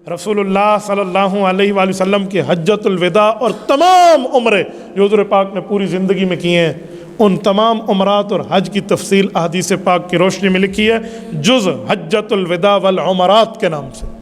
رسول اللہ صلی اللہ علیہ وآلہ وسلم کے حجۃ الوداع اور تمام عمرے جو حضور پاک نے پوری زندگی میں کیے ہیں، ان تمام عمرات اور حج کی تفصیل احادیث پاک کی روشنی میں لکھی ہے، جز حجۃ الوداع والعمرات کے نام سے۔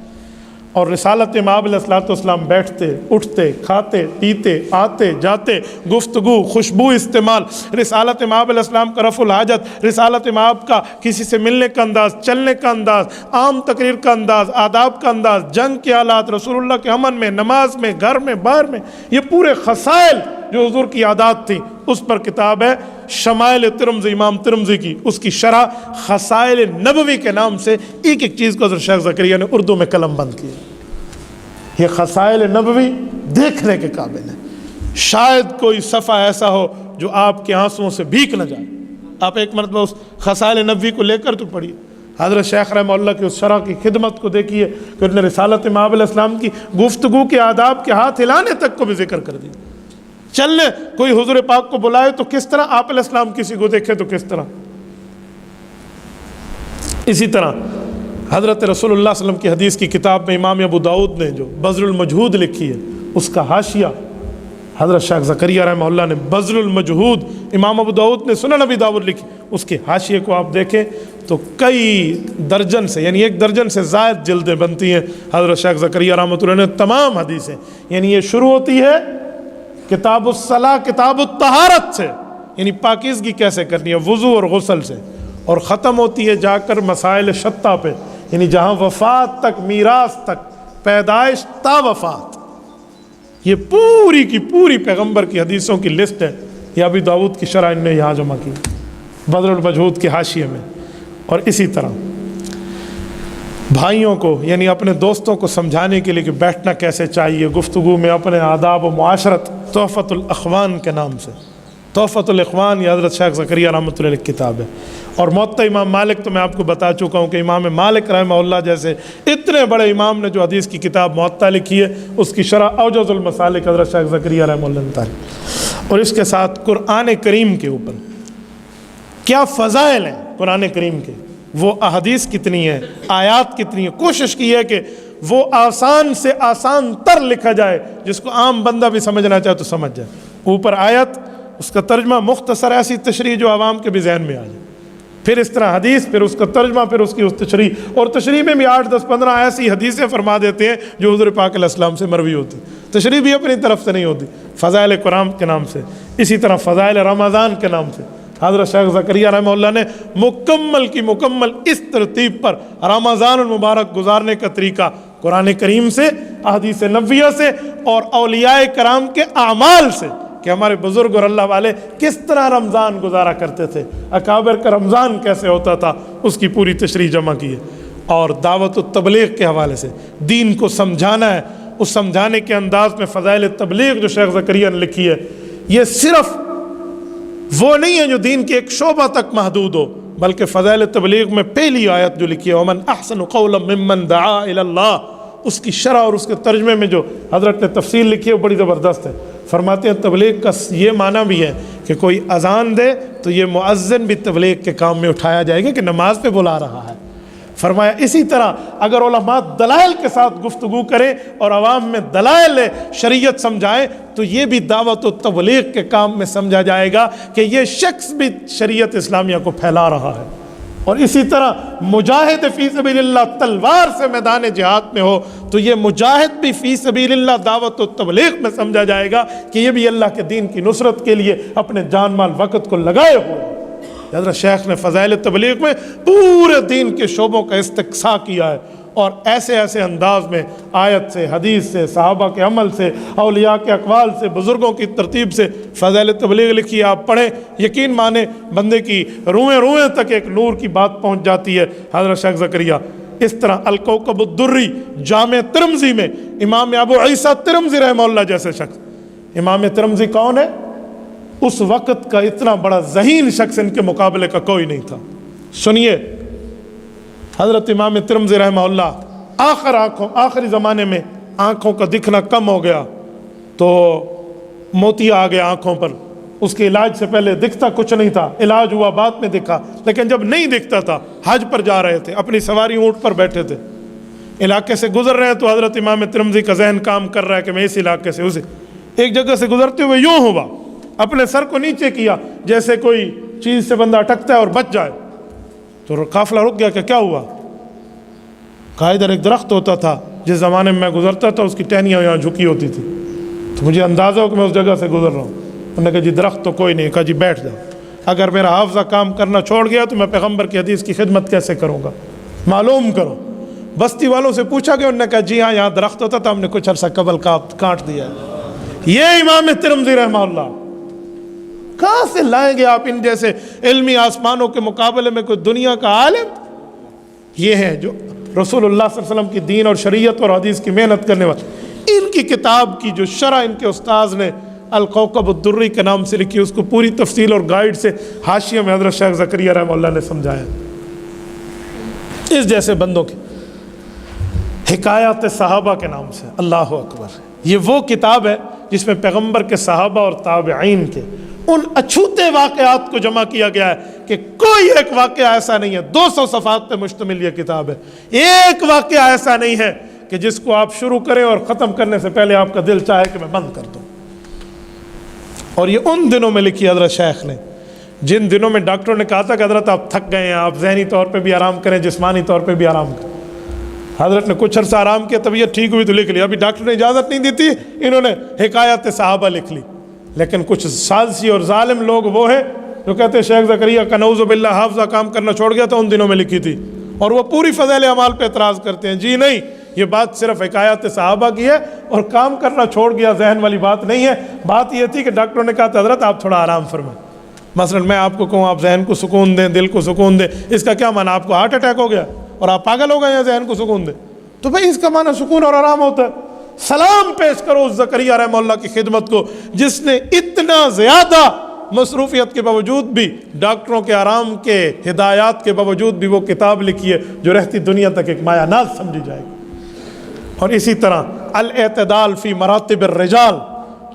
اور رسالت مآب علیہ الصلوۃ والسلام بیٹھتے، اٹھتے، کھاتے، پیتے، آتے جاتے، گفتگو، خوشبو استعمال، رسالت مآب علیہ السلام کا رفع الحاجت، رسالت مآب کا کسی سے ملنے کا انداز، چلنے کا انداز، عام تقریر کا انداز، آداب کا انداز، جنگ کے حالات، رسول اللہ کے امن میں، نماز میں، گھر میں، باہر میں، یہ پورے خصائل جو حضور کی عادات تھیں، اس پر کتاب ہے شمائل ترمذی، امام ترمذی کی، اس کی شرح خصائل نبوی کے نام سے ایک ایک چیز کو حضرت شیخ زکریا نے اردو میں قلم بند کیا۔ یہ خصائل نبوی دیکھنے کے قابل ہے، شاید کوئی صفحہ ایسا ہو جو آپ کے آنسوؤں سے بھیگ نہ جائے۔ آپ ایک مرتبہ اس خصائل نبوی کو لے کر تو پڑھیے، حضرت شیخ رحمہ اللہ کی اس شرح کی خدمت کو دیکھیے کہ انہوں نے رسالت مآب علیہ السلام کی گفتگو کے آداب کے ہاتھ ہلانے تک کو بھی ذکر کر دیا۔ چلنے کوئی حضور پاک کو بلائے تو کس طرح، آپ علیہ السلام کسی کو دیکھے تو کس طرح۔ اسی طرح حضرت رسول اللہ صلی اللہ علیہ وسلم کی حدیث کی کتاب میں امام ابو داؤد نے جو بذل المجہود لکھی ہے، اس کا حاشیہ حضرت شیخ زکریا رحمہ اللہ نے بذل المجہود، امام ابو داؤد نے سنن ابی داؤد لکھی، اس کے حاشیے کو آپ دیکھیں تو کئی درجن سے، یعنی 1 درجن سے زائد جلدیں بنتی ہیں حضرت شیخ زکریا رحمۃ اللہ نے تمام حدیثیں۔ یعنی یہ شروع ہوتی ہے کتاب الصلاۃ، کتاب الطہارت سے، یعنی پاکیزگی کیسے کرنی ہے وضو اور غسل سے، اور ختم ہوتی ہے جا کر مسائل شتہ پہ، یعنی جہاں وفات تک، میراث تک، پیدائش تا وفات، یہ پوری کی پوری پیغمبر کی حدیثوں کی لسٹ ہے۔ یہ ابی داؤد کی شرح نے یہاں جمع کی بذل المجہود کے حاشیے میں۔ اور اسی طرح بھائیوں کو، یعنی اپنے دوستوں کو سمجھانے کے لیے کہ بیٹھنا کیسے چاہیے گفتگو میں، اپنے آداب و معاشرت، تحفۃ الاخوان کے نام سے، تحفۃ الاخوان یہ حضرت شیخ زکریا رحمۃ اللہ علیہ کی کتاب ہے۔ اور موطا امام مالک تو میں آپ کو بتا چکا ہوں کہ امام مالک رحمہ اللہ جیسے اتنے بڑے امام نے جو حدیث کی کتاب موطا لکھی ہے، اس کی شرح اوجز المسالک حضرت شیخ زکریا رحمہ اللہ تعالی۔ اور اس کے ساتھ قرآن کریم کے اوپر کیا فضائل ہیں قرآن کریم کے، وہ احادیث کتنی ہیں، آیات کتنی ہیں، کوشش کی ہے کہ وہ آسان سے آسان تر لکھا جائے جس کو عام بندہ بھی سمجھنا چاہے تو سمجھ جائے۔ اوپر آیت، اس کا ترجمہ، مختصر ایسی تشریح جو عوام کے بھی ذہن میں آ جائے، پھر اس طرح حدیث، پھر اس کا ترجمہ، پھر اس کی اس تشریح، اور تشریح میں بھی 8 10 15 ایسی حدیثیں فرما دیتے ہیں جو حضور پاک علیہ السلام سے مروی ہوتی، تشریح بھی اپنی طرف سے نہیں ہوتی، فضائل قرآن کے نام سے۔ اسی طرح فضائل رمضان کے نام سے حضرت شیخ زکریا رحمہ اللہ نے مکمل کی مکمل اس ترتیب پر رمضان المبارک گزارنے کا طریقہ قرآن کریم سے، احادیث نبویہ سے، اور اولیاء کرام کے اعمال سے، کہ ہمارے بزرگ اور اللہ والے کس طرح رمضان گزارا کرتے تھے، اکابر کا رمضان کیسے ہوتا تھا، اس کی پوری تشریح جمع کی ہے۔ اور دعوت و تبلیغ کے حوالے سے دین کو سمجھانا ہے، اس سمجھانے کے انداز میں فضائل تبلیغ جو شیخ زکریا نے لکھی ہے، یہ صرف وہ نہیں ہے جو دین کے ایک شعبہ تک محدود ہو، بلکہ فضائل تبلیغ میں پہلی آیت جو لکھی ہے وَمَنْ أَحْسَنُ قَوْلًا مِّمَّنْ دَعَا إِلَى اللَّهِ، اس کی شرح اور اس کے ترجمے میں جو حضرت نے تفصیل لکھی ہے وہ بڑی زبردست ہے۔ فرماتے ہیں تبلیغ کا یہ معنی بھی ہے کہ کوئی اذان دے تو یہ مؤذن بھی تبلیغ کے کام میں اٹھایا جائے گا کہ نماز پہ بلا رہا ہے۔ فرمایا اسی طرح اگر علماء دلائل کے ساتھ گفتگو کریں اور عوام میں دلائل شریعت سمجھائیں تو یہ بھی دعوت و تبلیغ کے کام میں سمجھا جائے گا کہ یہ شخص بھی شریعت اسلامیہ کو پھیلا رہا ہے۔ اور اسی طرح مجاہد فی سبیل اللہ تلوار سے میدان جہاد میں ہو تو یہ مجاہد بھی فی سبیل اللہ دعوت و تبلیغ میں سمجھا جائے گا کہ یہ بھی اللہ کے دین کی نصرت کے لیے اپنے جان مال وقت کو لگائے ہوئے۔ حضرت شیخ نے فضائل تبلیغ میں پورے دین کے شعبوں کا استقصاء کیا ہے، اور ایسے ایسے انداز میں آیت سے، حدیث سے، صحابہ کے عمل سے، اولیاء کے اقوال سے، بزرگوں کی ترتیب سے فضائل تبلیغ لکھی ہے۔ آپ پڑھیں، یقین مانیں بندے کی روئیں روئیں تک ایک نور کی بات پہنچ جاتی ہے حضرت شیخ زکریا۔ اس طرح الکوکب الدری جامع ترمذی میں امام ابو عیسیٰ ترمذی رحمہ اللہ جیسے شخص، امام ترمذی کون ہے؟ اس وقت کا اتنا بڑا ذہین شخص ان کے مقابلے کا کوئی نہیں تھا۔ سنیے، حضرت امام ترمذی رحمہ اللہ آخری زمانے میں آنکھوں کا دکھنا کم ہو گیا تو موتیا آ گیا آنکھوں پر، اس کے علاج سے پہلے دکھتا کچھ نہیں تھا، علاج ہوا بعد میں دکھا، لیکن جب نہیں دکھتا تھا حج پر جا رہے تھے، اپنی سواری اونٹ پر بیٹھے تھے، علاقے سے گزر رہے ہیں تو حضرت امام ترمذی کا ذہن کام کر رہا ہے کہ میں اس علاقے سے اسے ایک جگہ سے گزرتے ہوئے یوں ہوا، اپنے سر کو نیچے کیا جیسے کوئی چیز سے بندہ اٹکتا ہے اور بچ جائے، تو قافلہ رک گیا کہ کیا ہوا؟ کہا ادھر ایک درخت ہوتا تھا، جس زمانے میں گزرتا تھا اس کی ٹہنیاں یہاں جھکی ہوتی تھی، تو مجھے اندازہ ہو کہ میں اس جگہ سے گزر رہا ہوں۔ انہوں نے کہا جی درخت تو کوئی نہیں۔ کہا جی بیٹھ جاؤ، اگر میرا حافظہ کام کرنا چھوڑ گیا تو میں پیغمبر کی حدیث کی خدمت کیسے کروں گا، معلوم کرو۔ بستی والوں سے پوچھا گیا، انہوں نے کہا جی ہاں یہاں درخت ہوتا تھا، ہم نے کچھ عرصہ قبل کاٹ دیا ہے۔ یہ امام ترمذی رحمہ اللہ کہاں سے لائیں گے آپ ان جیسے علمی آسمانوں کے مقابلے میں کوئی دنیا کا عالم؟ یہ ہے جو رسول اللہ صلی اللہ علیہ وسلم کی دین اور شریعت اور حدیث کی محنت کرنے والے۔ ان کی کتاب کی جو شرح ان کے استاذ نے الکوكب الدری کے نام سے لکھی، اس کو پوری تفصیل اور گائیڈ سے حاشیہ میں حضرت شیخ زکریا رحمہ اللہ نے سمجھایا۔ اس جیسے بندوں کی حکایات صحابہ کے نام سے، اللہ اکبر، یہ وہ کتاب ہے جس میں پیغمبر کے صحابہ اور تابعین کے ان اچھوتے واقعات کو جمع کیا گیا ہے کہ کوئی ایک واقعہ ایسا نہیں ہے۔ 200 صفحات پہ مشتمل یہ کتاب ہے، ایک واقعہ ایسا نہیں ہے کہ جس کو آپ شروع کریں اور ختم کرنے سے پہلے آپ کا دل چاہے کہ میں بند کر دوں۔ اور یہ ان دنوں میں لکھی حضرت شیخ نے، جن دنوں میں ڈاکٹروں نے کہا تھا کہ حضرت آپ تھک گئے ہیں، آپ ذہنی طور پہ بھی آرام کریں، جسمانی طور پہ بھی آرام کریں۔ حضرت نے کچھ عرصہ آرام کیا، طبیعت ٹھیک ہوئی تو لکھ لیا۔ ابھی ڈاکٹر نے اجازت نہیں دی تھی، انہوں نے حکایات صحابہ لکھ لی۔ لیکن کچھ سازشی اور ظالم لوگ وہ ہیں جو کہتے ہیں شیخ زکریا کا نعوذ باللہ حافظہ کام کرنا چھوڑ گیا تھا، ان دنوں میں لکھی تھی، اور وہ پوری فضائل اعمال پہ اعتراض کرتے ہیں۔ جی نہیں، یہ بات صرف حکایات صحابہ کی ہے اور کام کرنا چھوڑ گیا ذہن والی بات نہیں ہے۔ بات یہ تھی کہ ڈاکٹروں نے کہا تھا حضرت آپ تھوڑا آرام فرمائیں، مثلا میں آپ کو کہوں آپ ذہن کو سکون دیں، دل کو سکون دیں، اس کا کیا معنی؟ آپ کو ہارٹ اٹیک ہو گیا اور آپ پاگل ہو گئے یا ذہن کو سکون دیں؟ تو بھائی اس کا معنی سکون اور آرام ہوتا ہے۔ سلام پیش کرو اس زکریا رحمہ اللہ کی خدمت کو جس نے اتنا زیادہ مصروفیت کے باوجود بھی، ڈاکٹروں کے آرام کے ہدایات کے باوجود بھی وہ کتاب لکھی ہے جو رہتی دنیا تک ایک مایہ ناز سمجھی جائے گی۔ اور اسی طرح الاعتدال فی مراتب الرجال،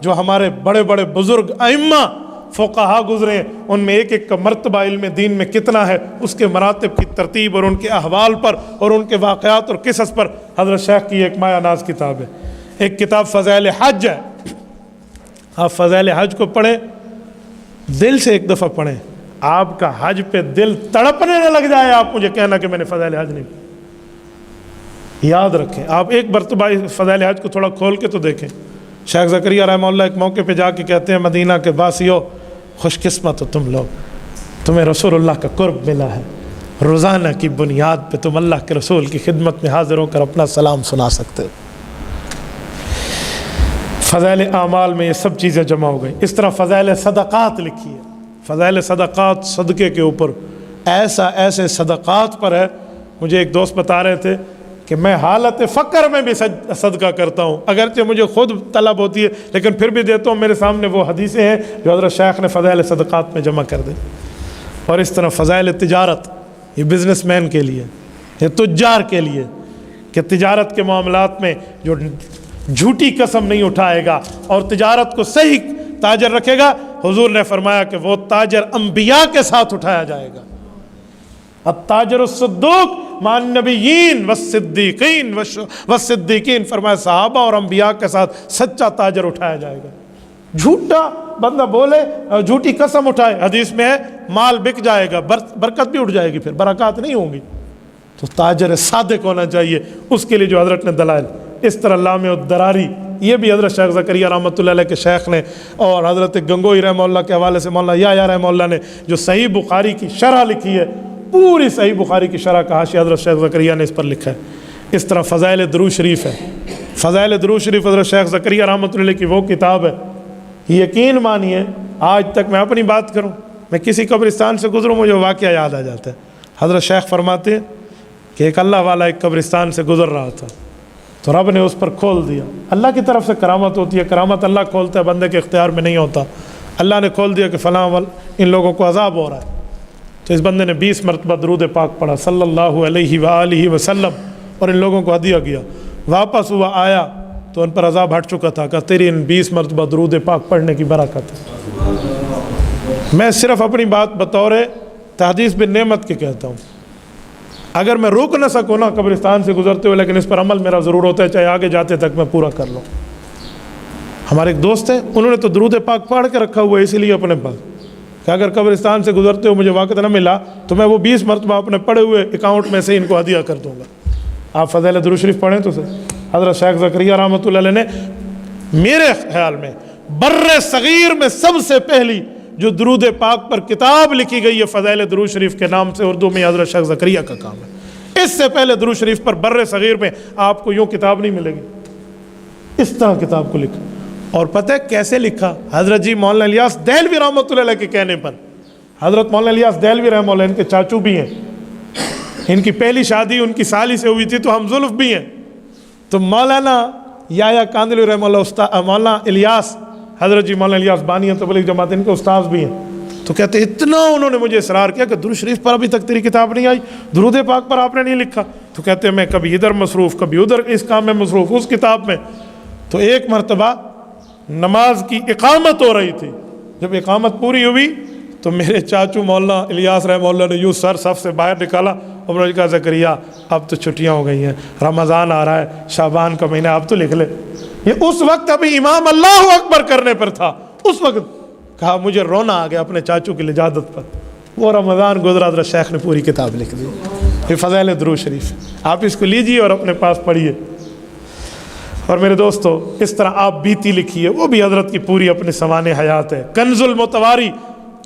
جو ہمارے بڑے بڑے بزرگ ائمہ فقہا گزرے ہیں، ان میں ایک ایک کا مرتبہ علم دین میں کتنا ہے، اس کے مراتب کی ترتیب اور ان کے احوال پر اور ان کے واقعات اور قصص پر حضرت شیخ کی ایک مایہ ناز کتاب ہے۔ ایک کتاب فضائل حج ہے، آپ فضائل حج کو پڑھیں، دل سے ایک دفعہ پڑھیں، آپ کا حج پہ دل تڑپنے نہ لگ جائے، آپ مجھے کہنا کہ میں نے فضائل حج نہیں پڑھی۔ یاد رکھیں، آپ ایک مرتبہ فضائل حج کو تھوڑا کھول کے تو دیکھیں۔ شیخ زکریا رحمہ اللہ ایک موقع پہ جا کے کہتے ہیں مدینہ کے باسیو خوش قسمت ہو تم لوگ، تمہیں رسول اللہ کا قرب ملا ہے، روزانہ کی بنیاد پہ تم اللہ کے رسول کی خدمت میں حاضر ہو کر اپنا سلام سنا سکتے ہو۔ فضائل اعمال میں یہ سب چیزیں جمع ہو گئی۔ اس طرح فضائل صدقات لکھی ہے، فضائل صدقات صدقے کے اوپر ایسے صدقات پر ہے۔ مجھے ایک دوست بتا رہے تھے کہ میں حالت فقر میں بھی صدقہ کرتا ہوں، اگرچہ مجھے خود طلب ہوتی ہے لیکن پھر بھی دیتا ہوں۔ میرے سامنے وہ حدیثیں ہیں جو حضرت شیخ نے فضائل صدقات میں جمع کر دی۔ اور اس طرح فضائل تجارت، یہ بزنس مین کے لیے، یہ تجار کے لیے، کہ تجارت کے معاملات میں جو جھوٹی قسم نہیں اٹھائے گا اور تجارت کو صحیح تاجر رکھے گا، حضور نے فرمایا کہ وہ تاجر انبیاء کے ساتھ اٹھایا جائے گا۔ التاجر الصدوق مع النبیین والصدیقین، فرمایا صحابہ اور انبیاء کے ساتھ سچا تاجر اٹھایا جائے گا۔ جھوٹا بندہ بولے، جھوٹی قسم اٹھائے، حدیث میں ہے مال بک جائے گا، برکت بھی اٹھ جائے گی، پھر برکات نہیں ہوں گی۔ تو تاجر صادق ہونا چاہیے، اس کے لیے جو حضرت نے دلائل۔ اس طرح لامع الدراری، یہ بھی حضرت شیخ زکریا رحمۃ اللہ علیہ کے شیخ نے، اور حضرت گنگوئی رحمہ اللہ کے حوالے سے مولانا یحییٰ رحمہ اللہ نے جو صحیح بخاری کی شرح لکھی ہے، پوری صحیح بخاری کی شرح کا حاشیہ حضرت شیخ زکریا نے اس پر لکھا ہے۔ اس طرح فضائل درود شریف ہے، فضائل درود شریف حضرت شیخ زکریا رحمۃ اللہ علیہ کی وہ کتاب ہے، یقین مانیے آج تک میں اپنی بات کروں، میں کسی قبرستان سے گزروں مجھے واقعہ یاد آ جاتا ہے۔ حضرت شیخ فرماتے ہیں کہ ایک اللہ والا ایک قبرستان سے گزر رہا تھا، تو رب نے اس پر کھول دیا۔ اللہ کی طرف سے کرامت ہوتی ہے، کرامت اللہ کھولتا ہے، بندے کے اختیار میں نہیں ہوتا۔ اللہ نے کھول دیا کہ فلاں ان لوگوں کو عذاب ہو رہا ہے، تو اس بندے نے 20 مرتبہ درود پاک پڑھا صلی اللہ علیہ وآلہ وسلم، اور ان لوگوں کو ہدیہ کیا۔ واپس ہوا، آیا تو ان پر عذاب ہٹ چکا تھا، کہ تیری ان 20 مرتبہ درود پاک پڑھنے کی برکت ہے۔ میں صرف اپنی بات بطور تحدیث بن نعمت کے کہتا ہوں، اگر میں روک نہ سکوں نا قبرستان سے گزرتے ہوئے، لیکن اس پر عمل میرا ضرور ہوتا ہے، چاہے آگے جاتے تک میں پورا کر لوں۔ ہمارے ایک دوست ہیں، انہوں نے تو درود پاک پڑھ کے رکھا ہوا ہے اسی لیے اپنے پاس کہ اگر قبرستان سے گزرتے ہوئے مجھے وقت نہ ملا تو میں وہ 20 مرتبہ اپنے پڑے ہوئے اکاؤنٹ میں سے ان کو ہدیہ کر دوں گا۔ آپ فضائل درود شریف پڑھیں تو حضرت شیخ زکریا رحمۃ اللہ علیہ نے میرے خیال میں بر صغیر میں سب سے پہلی جو درود پاک پر کتاب لکھی گئی ہے فضائل درود شریف کے نام سے، اردو میں حضرت شیخ زکریا کا کام ہے۔ اس سے پہلے درود شریف پر بر صغیر میں آپ کو یوں کتاب نہیں ملے گی، اس طرح کتاب کو لکھا۔ اور پتہ ہے کیسے لکھا؟ حضرت جی مولانا الیاس دہلوی رحمۃ اللہ علیہ کے کہنے پر، حضرت مولانا الیاس دہلوی رحمۃ اللہ، ان کے چاچو بھی ہیں، ان کی پہلی شادی ان کی سالی سے ہوئی تھی تو ہم زلف بھی ہیں، تو مولانا یا کاندلوی رحمۃ اللہ، مولانا الیاس، حضرت جی مولانا الیاس بانی تبلیغ جماعت، ان کے استاذ بھی ہیں، تو کہتے ہیں اتنا انہوں نے مجھے اصرار کیا کہ درود شریف پر ابھی تک تیری کتاب نہیں آئی، درود پاک پر آپ نے نہیں لکھا، تو کہتے ہیں میں کبھی ادھر مصروف، کبھی ادھر اس کام میں مصروف، اس کتاب میں۔ تو ایک مرتبہ نماز کی اقامت ہو رہی تھی، جب اقامت پوری ہوئی تو میرے چاچو مولانا الیاس رحمہ اللہ نے یوں سر صف سے باہر نکالا اور انہوں نے کہا زکریا اب تو چھٹیاں ہو گئی ہیں، رمضان آ رہا ہے، شعبان کا مہینہ، اب تو لکھ لے۔ یہ اس وقت ابھی امام اللہ اکبر کرنے پر تھا، اس وقت کہا مجھے رونا آ گیا اپنے چاچو کی لجادت پر۔ وہ رمضان گزرا، حضرت شیخ نے پوری کتاب لکھ دی، یہ فضائل درود شریف، آپ اس کو لیجئے اور اپنے پاس پڑھیے۔ اور میرے دوستو اس طرح آپ بیتی لکھیے، وہ بھی حضرت کی پوری اپنے سوانح حیات ہے۔ کنز المتواری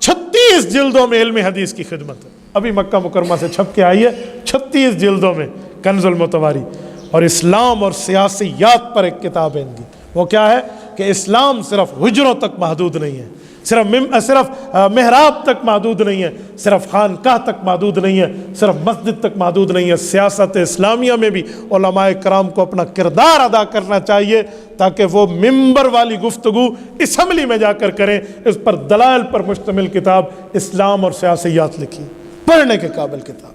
36 جلدوں میں علم حدیث کی خدمت ہے، ابھی مکہ مکرمہ سے چھپ کے آئی ہے، 36 جلدوں میں کنز المتواری۔ اور اسلام اور سیاسیات پر ایک کتاب ہے ان کی، وہ کیا ہے کہ اسلام صرف حجروں تک محدود نہیں ہے، صرف محراب تک محدود نہیں ہے، صرف خانقاہ تک محدود نہیں ہے، صرف مسجد تک محدود نہیں ہے، سیاست اسلامیہ میں بھی علماء کرام کو اپنا کردار ادا کرنا چاہیے تاکہ وہ ممبر والی گفتگو اسمبلی میں جا کر کریں۔ اس پر دلائل پر مشتمل کتاب اسلام اور سیاسیات لکھی، پڑھنے کے قابل کتاب۔